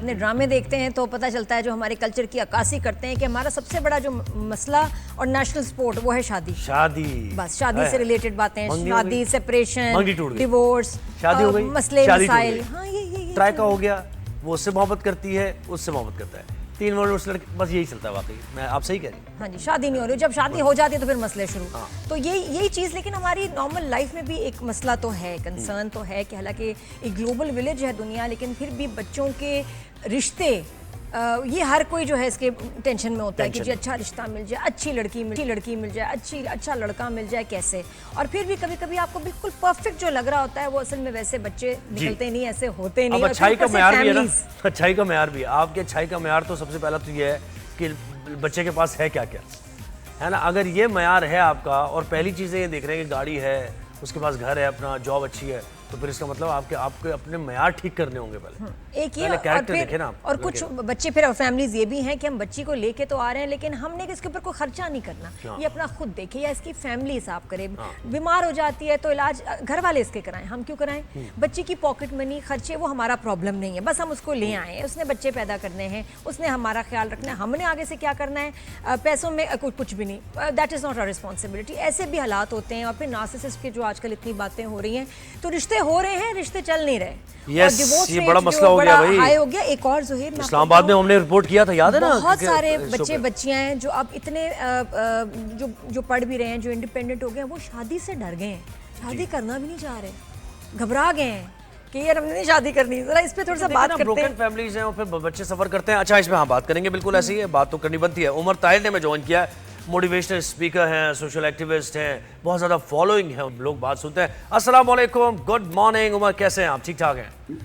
अपने ड्रामे देखते हैं तो पता चलता है, जो हमारे कल्चर की अक्कासी करते हैं कि हमारा सबसे बड़ा जो मसला और नेशनल स्पोर्ट वो है शादी। बस शादी से रिलेटेड बातें, शादी, सेपरेशन, डिवोर्स, शादी हो गई, मसले मसाइल। हाँ, ये ट्राई का हो गया, वो उससे मोहब्बत करती है, उससे मोहब्बत करता है, 3 वर्ड उस लड़के, बस यही चलता है। वाकई मैं आप सही कह रही हूँ। हाँ जी, शादी नहीं हो रही, जब शादी हो जाती है तो फिर मसले शुरू। तो यही चीज़, लेकिन हमारी नॉर्मल लाइफ में भी एक मसला तो है, कंसर्न तो है कि हालांकि एक ग्लोबल विलेज है दुनिया, लेकिन फिर भी बच्चों के रिश्ते, ये हर कोई जो है इसके टेंशन में होता है कि जी अच्छा रिश्ता मिल जाए, अच्छी लड़की मिल जाए, अच्छा लड़का मिल जाए, कैसे। और फिर भी कभी कभी आपको बिल्कुल परफेक्ट जो लग रहा होता है वो असल में वैसे बच्चे निकलते नहीं, ऐसे होते नहीं। अच्छाई का म्यार भी है ना, अच्छाई का म्यार भी है। आपके अच्छाई का म्यार तो सबसे पहला तो ये है कि बच्चे के पास है क्या क्या, है ना। अगर ये म्यार है आपका, और पहली चीज़ें ये देख रहे हैं कि गाड़ी है, उसके पास घर है, अपना जॉब अच्छी है, तो फिर इसका मतलब आपके अपने म्यार ठीक करने होंगे पहले। एक ये कैरेक्टर देखें ना। और कुछ बच्चे फिर फैमिलीज ये भी हैं कि हम बच्ची को लेके तो आ रहे हैं, लेकिन हमने इसके ऊपर कोई खर्चा नहीं करना, ये अपना खुद देखे या इसकी फैमिली हिसाब करे। बीमार हो जाती है तो इलाज घर वाले इसके कराएं, हम क्यों कराएं। बच्ची की पॉकेट मनी खर्चे वो हमारा प्रॉब्लम नहीं है, बस हम उसको ले आए, उसने बच्चे पैदा करने हैं, उसने हमारा ख्याल रखना है, हमने आगे से क्या करना है, पैसों में कुछ भी नहीं, that is not a responsibility. ऐसे भी हालात होते हैं। और फिर नार्सिसिस्ट की जो आजकल इतनी बातें हो रही हैं, तो रिश्ते हो रहे हैं, रिश्ते चल नहीं रहे। yes, ये बड़ा मसला हो गया भाई, हाई हो गया। एक और ज़ुहैर, इस्लामाबाद में हमने रिपोर्ट किया था, याद है ना, बहुत सारे बच्चे बच्चियां हैं जो अब इतने जो पढ़ भी रहे हैं, जो इंडिपेंडेंट हो गए हैं, वो शादी से डर गए हैं, शादी करना भी नहीं चाह रहे, घबरा गए हैं कि यार हमने नहीं शादी करनी। जरा इस पे थोड़ा सा बात करते हैं। ब्रोकन फैमिलीज हैं और फिर बच्चे सफर करते हैं। अच्छा, इसमें हाँ बात करेंगे, बिल्कुल ऐसी है, बात तो करनी बनती है। उमर ताहिर ने मैं ज्वाइन किया है, मोटिवेशनल स्पीकर हैं, सोशल एक्टिविस्ट हैं, बहुत ज़्यादा फॉलोइंग है, लोग बात सुनते हैं। अस्सलाम वालेकुम, गुड मॉर्निंग उमर, कैसे हैं आप, ठीक ठाक हैं?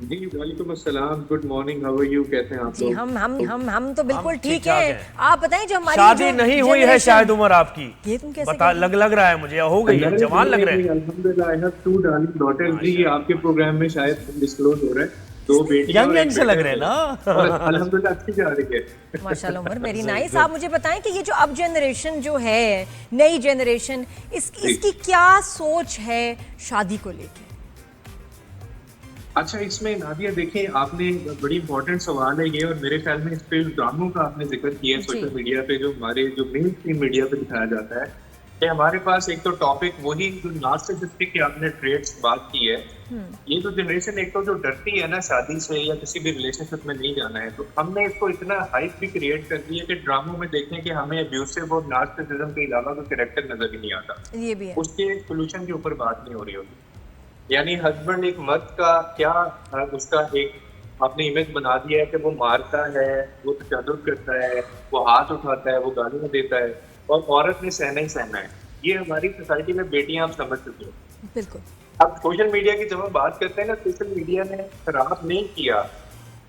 जी वालेकुम अस्सलाम, good morning, how are you, कैसे हैं आप जी? हम तो बिल्कुल ठीक है। आप बताएं, जो हमारी शादी नहीं हुई है शायद उमर आपकी, ये तुम कैसे बता, लग रहा है मुझे हो गई है, जवान लग रहे हैं। अल्हम्दुलिल्लाह, आई हैव 2 डार्लिंग डॉटर्स। जी, आपके प्रोग्राम में शायद डिस्क्लोज हो रहा है, 2 बेटियां यंग से लग रहे हैं ना। अल्हम्दुलिल्लाह अच्छी जा रही है, माशाल्लाह उमर, वेरी नाइस। आप मुझे बताएं कि ये जो अब जनरेशन जो है, नई जनरेशन, इसकी क्या सोच है शादी को लेके? अच्छा, इसमें नादिया देखें, आपने बड़ी इंपॉर्टेंट सवाल है ये, और मेरे ख्याल में इस पे ड्रामों का आपने जिक्र किया है सोशल मीडिया पे, जो हमारे जो मेन स्ट्रीम मीडिया पे दिखाया जाता है कि हमारे पास एक तो टॉपिक वही जो नार्सिसिस्टिक की आपने ट्रेड्स बात की है। ये जो जनरेशन एक तो जो डरती है ना शादी से या किसी भी रिलेशनशिप में नहीं जाना है, तो हमने इसको इतना हाइप भी क्रिएट कर दिया कि ड्रामों में देखें कि हमें अब्यूसिव और नार्सिसिज्म के अलावा कोई कैरेक्टर नजर ही नहीं आता। ये भी है, उसके सोल्यूशन के ऊपर बात नहीं हो रही होती। यानी हस्बैंड एक मर्द का क्या उसका एक आपने इमेज बना दिया है कि वो मारता है, वो तशद्दुद करता है, वो हाथ उठाता है, वो गालियां देता है, और औरत ने सहना ही सहना है। ये हमारी सोसाइटी में बेटियां आप समझ सकते हो। बिल्कुल। अब सोशल मीडिया की जब हम बात करते हैं ना, सोशल मीडिया ने खराब नहीं किया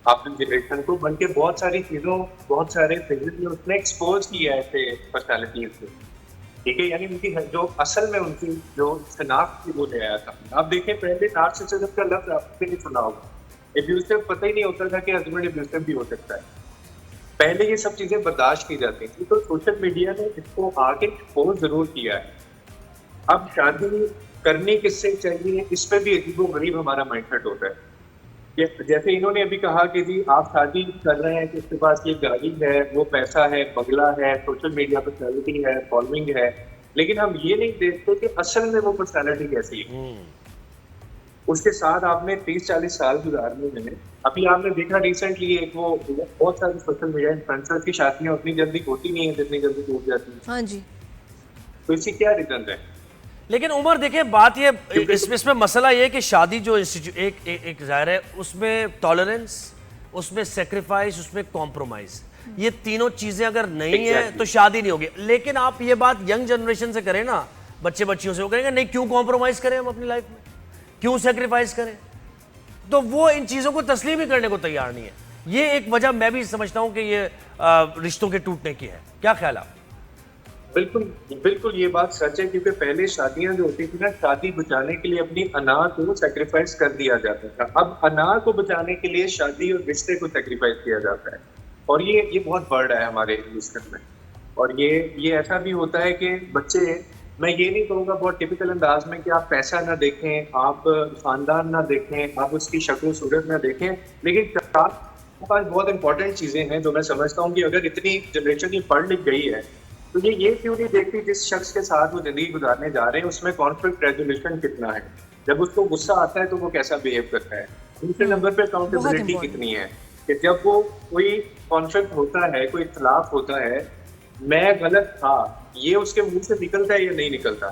आपकी जनरेशन को, बल्कि बहुत सारी चीजों, बहुत सारे फिजिकली उसने एक्सपोज किया है ऐसे पर्सनैलिटीज को, ठीक है। यानी उनकी जो असल में उनकी जो शनाख्त थी वो ले आया था। आप देखें, पहले नार्सिसिज्म का लफ्ज आपने नहीं सुना होगा, एब्यूसिव पता ही नहीं होता था कि हस्बैंड एब्यूसिव भी हो सकता है, पहले ये सब चीजें बर्दाश्त की जाती थी। तो सोशल मीडिया ने इसको आगे एक्सपोज जरूर किया है। अब शादी करनी किससे चाहिए, इस पर भी अजीबोगरीब हमारा माइंडसेट होता है। जैसे इन्होंने अभी कहा कि जी आप शादी कर रहे हैं कि उसके पास ये गाड़ी है, वो पैसा है, बंगला है, सोशल मीडिया पर पर्सनैलिटी है, फॉलोइंग है, लेकिन हम ये नहीं देखते कि असल में वो पर्सनैलिटी कैसी है। उसके साथ आपने 30-40 साल गुजारने में, अभी आपने देखा रिसेंटली एक वो बहुत सारी सोशल मीडिया इन्फ्लुएंसर्स की शादियां उतनी जल्दी होती नहीं है जितनी जल्दी टूट जाती है। हाँ जी, तो इसकी क्या रीजन है? लेकिन उमर देखे, बात ये इसमें मसला ये कि शादी जो एक जाहिर है, उसमें टॉलरेंस, उसमें सेक्रीफाइस, उसमें कॉम्प्रोमाइज, ये तीनों चीजें अगर नहीं है तो शादी नहीं होगी। लेकिन आप ये बात यंग जनरेशन से करें ना, बच्चे बच्चियों से, वो कहेंगे नहीं, क्यों कॉम्प्रोमाइज करें हम अपनी लाइफ में, क्यों सेक्रीफाइस करें, तो वो इन चीजों को तस्लीम ही करने को तैयार नहीं है। ये एक वजह मैं भी समझता हूं कि ये रिश्तों के टूटने की है। क्या ख्याल आप? बिल्कुल बिल्कुल, ये बात सच है, क्योंकि पहले शादियां जो होती थी ना, शादी बचाने के लिए अपनी अना को सेक्रीफाइस कर दिया जाता था। अब अना को बचाने के लिए शादी और रिश्ते को सेक्रीफाइस किया जाता है, और ये बहुत बर्ड है हमारे सिस्टम में। और ये ऐसा भी होता है कि बच्चे मैं ये नहीं कहूँगा बहुत टिपिकल अंदाज में कि आप पैसा ना देखें, आप खानदान ना देखें, आप उसकी शक्ल सूरत ना देखें, लेकिन पास बहुत इंपॉर्टेंट चीजें हैं जो मैं समझता हूँ कि अगर इतनी जनरेशन की पढ़ लिख गई है तो ये क्यों नहीं देखती जिस शख्स के साथ वो जिंदगी गुजारने जा रहे हैं उसमें कॉन्फ्लिक्ट रेजोल्यूशन कितना है, जब उसको गुस्सा आता है तो वो कैसा बिहेव करता है। दूसरे नंबर पे अकाउंटेबिलिटी कितनी है कि जब वो कोई कॉन्फ्लिक्ट होता है, कोई इख्तलाफ होता है, मैं गलत था, ये उसके मुंह से निकलता है या नहीं निकलता।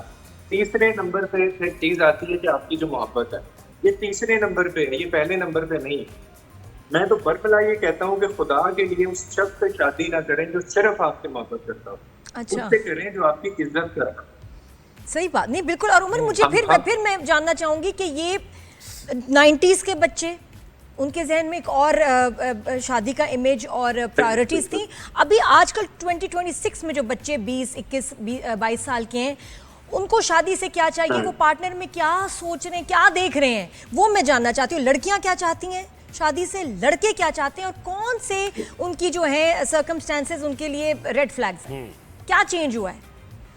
तीसरे नंबर पे फिर चीज आती है कि आपकी जो मोहब्बत है, ये तीसरे नंबर पे है, ये पहले नंबर पे नहीं। मैं तो बरपला ये कहता हूँ कि खुदा के लिए उस शख्स से शादी ना करें जो सिर्फ आपसे मोहब्बत करता हो, अच्छा, उससे करें जो आपकी इज्जत करता हो। सही बात नहीं, बिल्कुल। और उमर, मुझे फिर मैं जानना चाहूंगी कि ये 90s के बच्चे, उनके जहन में एक और शादी का इमेज और प्रायोरिटीज थी। अभी आजकल 2026 में जो बच्चे 20, 21, 22 साल के हैं, उनको शादी से क्या चाहिए, वो पार्टनर में क्या सोच रहे हैं, क्या देख रहे हैं, वो मैं जानना चाहती हूँ। लड़कियां क्या चाहती हैं शादी से, लड़के क्या चाहते हैं, और कौन से उनकी जो है सर्कमस्टेंसेस उनके लिए रेड फ्लैग्स हैं, क्या चेंज हुआ है?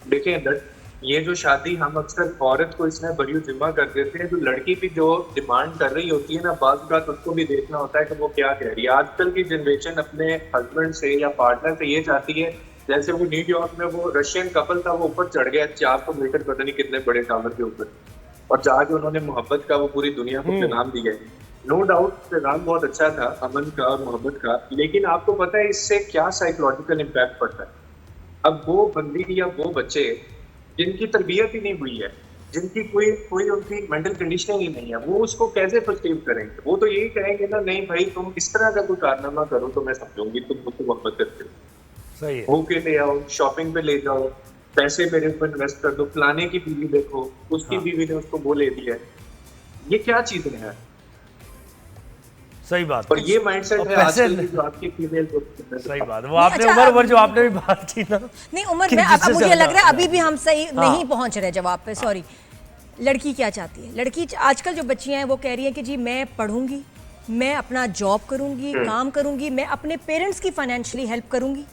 देखिए, ये जो शादी हम अक्सर औरत को इसमें बड़ी जिम्मा कर देते हैं, जो लड़की भी जो डिमांड कर रही होती है ना, बात बात उसको भी देखना होता है कि वो क्या कह रही है। आजकल की जनरेशन अपने हस्बैंड से या पार्टनर से ये चाहती है, जैसे वो न्यूयॉर्क में वो रशियन कपल था, वो ऊपर चढ़ गया 400 मीटर पता नहीं कितने बड़े टावर के ऊपर, और जाके उन्होंने मोहब्बत का वो पूरी दुनिया को पैगाम दिया। नो डाउट पैगाम बहुत अच्छा था, अमन का और मोहब्बत का, लेकिन आपको पता है इससे क्या साइकोलॉजिकल इम्पैक्ट पड़ता है। अब वो बंदी या वो बच्चे जिनकी तरबियत ही नहीं हुई है, जिनकी कोई उनकी मेंटल कंडीशनिंग ही नहीं है, वो उसको कैसे परसीव करेंगे? वो तो यही कहेंगे ना, नहीं भाई तुम इस तरह का कोई कारनामा करो तो मैं समझूंगी तुम मुझसे मोहब्बत करते हो, सही है, होके ले आओ, शॉपिंग पे ले जाओ, पैसे मेरे ऊपर इन्वेस्ट कर दो, फलाने की बीवी देखो, उसकी बीवी ने उसको वो ले दिया। ये क्या चीजें हैं? सही बात। और ये माइंडसेट है आजकल की जो आपकी फीमेल को। सही बात। वो आपने उमर जो आपने भी बात की ना, नहीं उमर, मैं अब मुझे लग रहा है अभी भी हम सही नहीं पहुंच रहे जवाब पे, सॉरी। लड़की क्या चाहती है? लड़की आजकल जो बच्चियां हैं वो कह रही हैं कि जी मैं पढ़ूंगी, मैं अपना जॉब करूंगी, काम करूंगी, मैं अपने पेरेंट्स की फाइनेंशियली हेल्प करूंगी,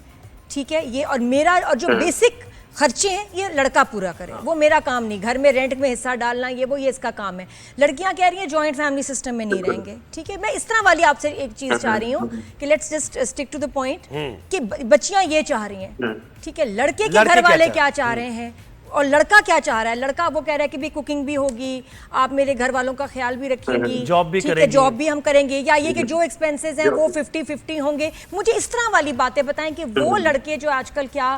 ठीक है, ये, और मेरा और जो बेसिक खर्चे हैं ये लड़का पूरा करे, वो मेरा काम नहीं, घर में रेंट में हिस्सा डालना ये इसका काम है। लड़कियां कह रही हैं जॉइंट फैमिली सिस्टम में नहीं रहेंगे, ठीक है। मैं इस तरह वाली आपसे एक चीज चाह रही हूँ कि let's just stick to the point कि बच्चियां ये चाह रही हैं, ठीक है, लड़के के घर वाले क्या चाह रहे हैं और लड़का क्या चाह रहा है। लड़का वो कह रहा है कि भी कुकिंग भी होगी, आप मेरे घर वालों का ख्याल भी रखेंगी, जॉब भी करेंगी, जॉब भी हम करेंगे, या ये कि जो एक्सपेंसेस हैं वो 50-50 होंगे। मुझे इस तरह वाली बातें बताएं कि वो लड़के जो आजकल क्या,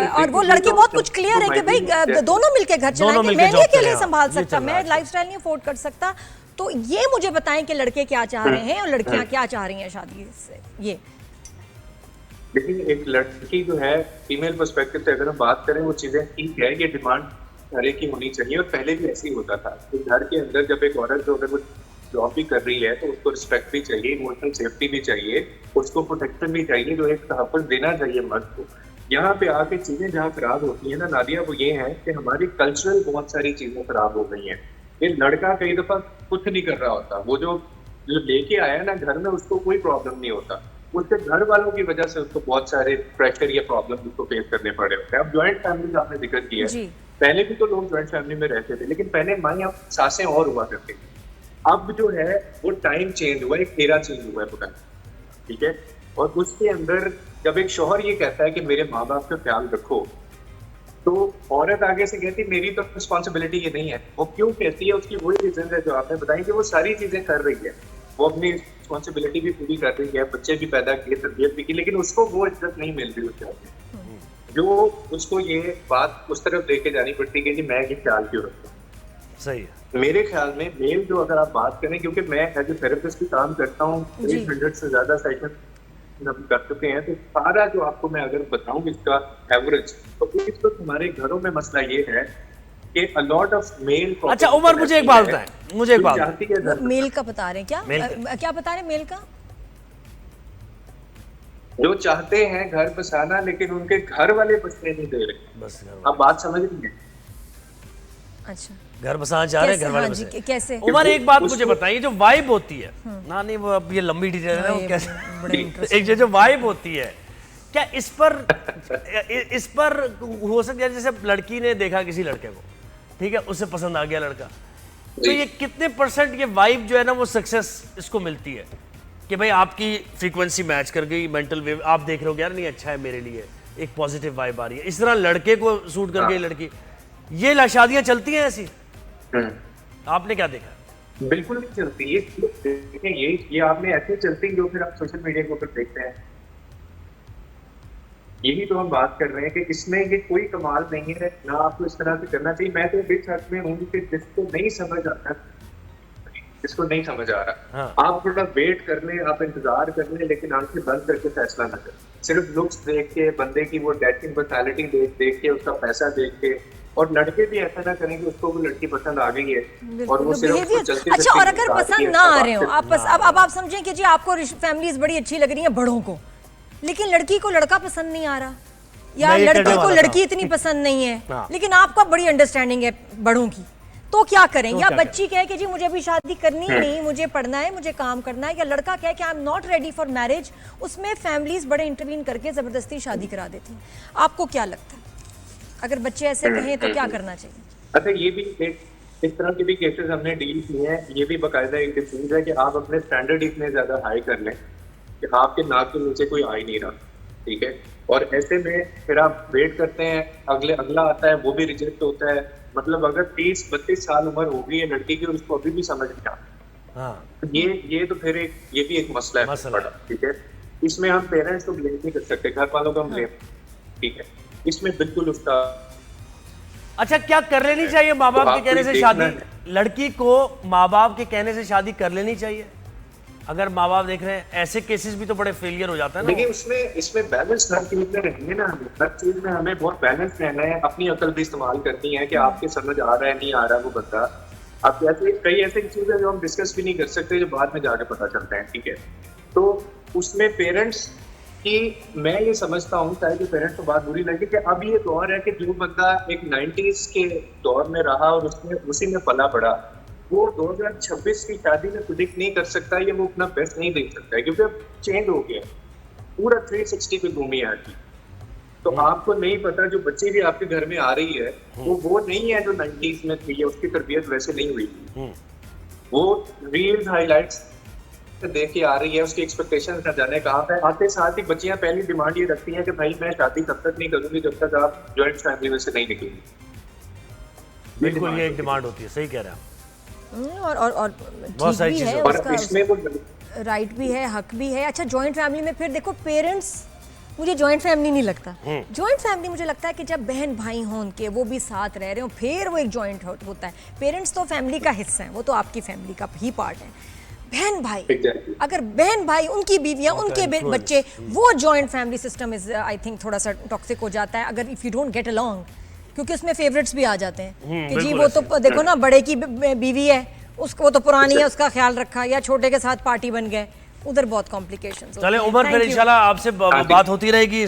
और वो लड़के बहुत कुछ क्लियर है कि भाई दोनों मिलके घर चलाएंगे, मैं नहीं अकेले संभाल सकता, मैं लाइफस्टाइल नहीं अफोर्ड कर सकता। तो ये मुझे बताएं कि लड़के क्या चाह रहे हैं और लड़कियां क्या चाह रही हैं शादी से। ये लेकिन एक लड़की जो है फीमेल पर्सपेक्टिव से अगर हम बात करें, वो चीजें ठीक है, ये डिमांड घर की होनी चाहिए, और पहले भी ऐसे ही होता था। तो घर के अंदर जब एक औरत जो अगर वो जॉब भी कर रही है तो उसको रिस्पेक्ट भी चाहिए, इमोशनल सेफ्टी भी चाहिए, उसको प्रोटेक्शन भी चाहिए, जो एक तहफ़्फ़ुज़ देना चाहिए मर्द को। यहाँ पे आके चीजें जहाँ खराब होती है ना नादिया, वो ये है कि हमारी कल्चरल बहुत सारी चीजें खराब हो गई हैं। ये लड़का कई दफा कुछ नहीं कर रहा होता, वो जो लेके आया ना घर में, उसको कोई प्रॉब्लम नहीं होता, उसके घर वालों की वजह से उसको बहुत सारे प्रेशर या प्रॉब्लम उसको फेस करने पड़े होते हैं। अब ज्वाइंट फैमिली आपने जिक्र किया है, पहले भी तो लोग ज्वाइंट फैमिली में रहते थे, लेकिन पहले माँ सासें और हुआ करती थी। अब जो है वो टाइम चेंज हुआ है, एक एरा चेंज हुआ है पूरा, ठीक है। और उसके अंदर जब एक शौहर ये कहता है कि मेरे माँ बाप का ख्याल रखो, तो औरत आगे से कहती मेरी तो रिस्पॉन्सिबिलिटी ये नहीं है। वो क्यों कहती है, उसकी वही रीजन है जो आपने बताई कि वो सारी चीजें कर रही है, वो अपनी रिस्पॉन्सिबिलिटी भी पूरी कर रही है, बच्चे भी पैदा किए, तरबियत भी की, लेकिन उसको वो इज्जत नहीं मिल रही उसके आगे, जो उसको ये बात उस तरफ लेके जानी पड़ती है कि मैं ये ख्याल क्यों रखता हूँ। सही है। मेरे ख्याल में मेल जो अगर आप बात करें, क्योंकि मैं एज ए थेरेपिस्ट भी काम करता हूँ, 800 से ज्यादा सेशन कर चुके हैं, तो सारा जो आपको मैं अगर बताऊं इसका एवरेज, तो इस वक्त हमारे घरों में मसला ये है कि a lot of male। अच्छा उमर, मुझे एक बात बताएं, मुझे एक बात, मेल का बता रहे हैं क्या बता रहे हैं मेल का? जो चाहते हैं घर बसाना, लेकिन उनके घर वाले बसने नहीं दे रहे। बस आप बात समझ रही हैं? अच्छा, घर बसाना चाह रहे हैं, घर वाले बसे कैसे? उमर एक बात मुझे बताइए, जो वाइब होती है ना, नहीं वो अब ये लंबी डिटेल है, वो कैसे एक जो वाइब होती है क्या इस पर हो सकता है जैसे लड़की ने देखा किसी लड़के को, ठीक है, उसे पसंद आ गया लड़का, तो ये कितने % ये वाइब जो है ना वो सक्सेस इसको मिलती है कि भाई आपकी फ्रीक्वेंसी मैच कर गई, मेंटल वेव आप देख रहे हो यार नहीं अच्छा है मेरे लिए, एक पॉजिटिव वाइब आ रही है, इस तरह लड़के को सूट कर गई लड़की, ये शादियां चलती हैं ऐसी? आपने क्या देखा? बिल्कुल नहीं चलती ये आपने ऐसे चलती जो फिर आप सोशल मीडिया के ऊपर देखते हैं। यही तो हम बात कर रहे हैं कि इसमें ये कोई कमाल नहीं है, ना आपको इस तरह से करना चाहिए। मैं तो इस हद में हूँ कि जिसको नहीं समझ आता, जिसको नहीं समझ आ रहा, हाँ। आप थोड़ा वेट कर लें, आप इंतजार कर लें, लेकिन आंखें बंद करके फैसला ना करें। सिर्फ लुक्स देख के, बंदे की वो डेटिंग पर्सनैलिटी देख के, उसका पैसा देख के, और लड़के भी ऐसा ना करें कि उसको वो लड़की पसंद आ गई है और वो सिर्फ उसको चलते अच्छा, और अगर पसंद ना आ रहे हो आप, अब आप समझें कि जी आपको फैमिलीज बड़ी अच्छी लग रही है बड़ों को, लेकिन लड़की को लड़का पसंद नहीं आ रहा, या लड़के को लड़की इतनी पसंद नहीं है, लेकिन आपका बड़ी अंडरस्टैंडिंग है बड़ों की, तो क्या करें? या बच्ची कहे कि जी मुझे अभी शादी करनी ही नहीं, मुझे पढ़ना है, मुझे काम करना है, या लड़का कहे कि I am not ready for marriage, उसमें फैमिलीज बड़े इंटरवीन करके जबरदस्ती शादी करा देती हैं। आपको क्या लगता है अगर बच्चे ऐसे कहें तो क्या करना चाहिए? अच्छा, ये भी इस तरह के भी केसेस हमने डील किए हैं। ये भी बाकायदा एक डिफरेंस है कि आप अपने स्टैंडर्ड इतने ज्यादा हाई कर लें कि आपके नाक के नीचे कोई आ ही नहीं रहा, ठीक है, और ऐसे में फिर आप वेट करते हैं, अगला आता है, वो भी रिजेक्ट होता है। मतलब अगर 30-32 साल उम्र हो गई है लड़की की और उसको अभी भी समझ नहीं आता, हाँ। ये तो फिर ये भी एक मसला है बड़ा, ठीक है। इसमें हम पेरेंट्स को ब्लेम नहीं कर सकते, घर वालों को हम ब्लेम, ठीक है, इसमें बिल्कुल उसका। अच्छा, क्या कर लेनी चाहिए माँ बाप के कहने से शादी? लड़की को माँ बाप के कहने से शादी कर लेनी चाहिए? अगर माँ बाप देख रहे हैं, ऐसे केसेस भी तो बड़े फेलियर हो जाता है ना। देखिए, इसमें बैलेंस हर चीज में रहेंगे ना, हर चीज में हमें बहुत बैलेंस रहना है, अपनी अकल भी इस्तेमाल करनी है कि आपके समझ आ रहा है नहीं आ रहा वो बंदा। अब जैसे कई ऐसे चीजें जो हम डिस्कस भी नहीं कर सकते, जो बाद में जाके पता चलता है, ठीक है, तो उसमें पेरेंट्स कि मैं ये समझता हूँ, चाहे जो पेरेंट्स को बात बुरी लगे, कि अब ये दौर है कि जो बंदा एक 90s के दौर में रहा और उसने उसी में पला पड़ा, वो 2026 की शादी में प्रेडिक्ट नहीं कर सकता, ये वो अपना बेस्ट नहीं दे सकता है, क्योंकि अब चेंज हो गया, पूरा 360 पे घूमी है आदमी। तो आपको नहीं पता, जो बच्ची भी आपके घर में आ रही है वो नहीं है जो 90s में थी, या उसकी तरबियत वैसे नहीं हुई थी, वो रील्स हाईलाइट्स देख के आ रही है, उसकी एक्सपेक्टेशन न जाने कहाँ पे। आते साथ ही बच्चियां पहली डिमांड ये रखती हैं कि भाई मैं शादी तब तक नहीं करूंगी जब तक आप जॉइंट फैमिली में से नहीं निकलेंगे। बिल्कुल, ये एक डिमांड होती है, सही कह रहे हैं आप। और बहुत सारी चीजें, और इसमें वो राइट भी है, हक भी है। अच्छा, जॉइंट फैमिली में फिर देखो, पेरेंट्स, मुझे जॉइंट फैमिली नहीं लगता। जॉइंट फैमिली मुझे लगता है कि जब बहन भाई हों उनके, वो भी साथ रह रहे हो, फिर वो एक जॉइंट होता है। पेरेंट्स तो फैमिली का हिस्सा है, वो तो आपकी फैमिली का ही पार्ट है। बहन भाई, अगर बहन भाई, उनकी बीवियां, उनके बच्चे, वो joint family system is I think थोड़ा सा टॉक्सिक हो जाता है, अगर if you don't get along, क्योंकि उसमें फेवरेट्स भी आ जाते हैं कि जी वो तो देखो ना, बड़े की बीवी है, उसको तो पुरानी है, उसका ख्याल रखा, या छोटे के साथ पार्टी बन गए, उधर बहुत कॉम्प्लिकेशंस। चले उमर, फिर इंशाल्लाह आपसे बात होती रहेगी।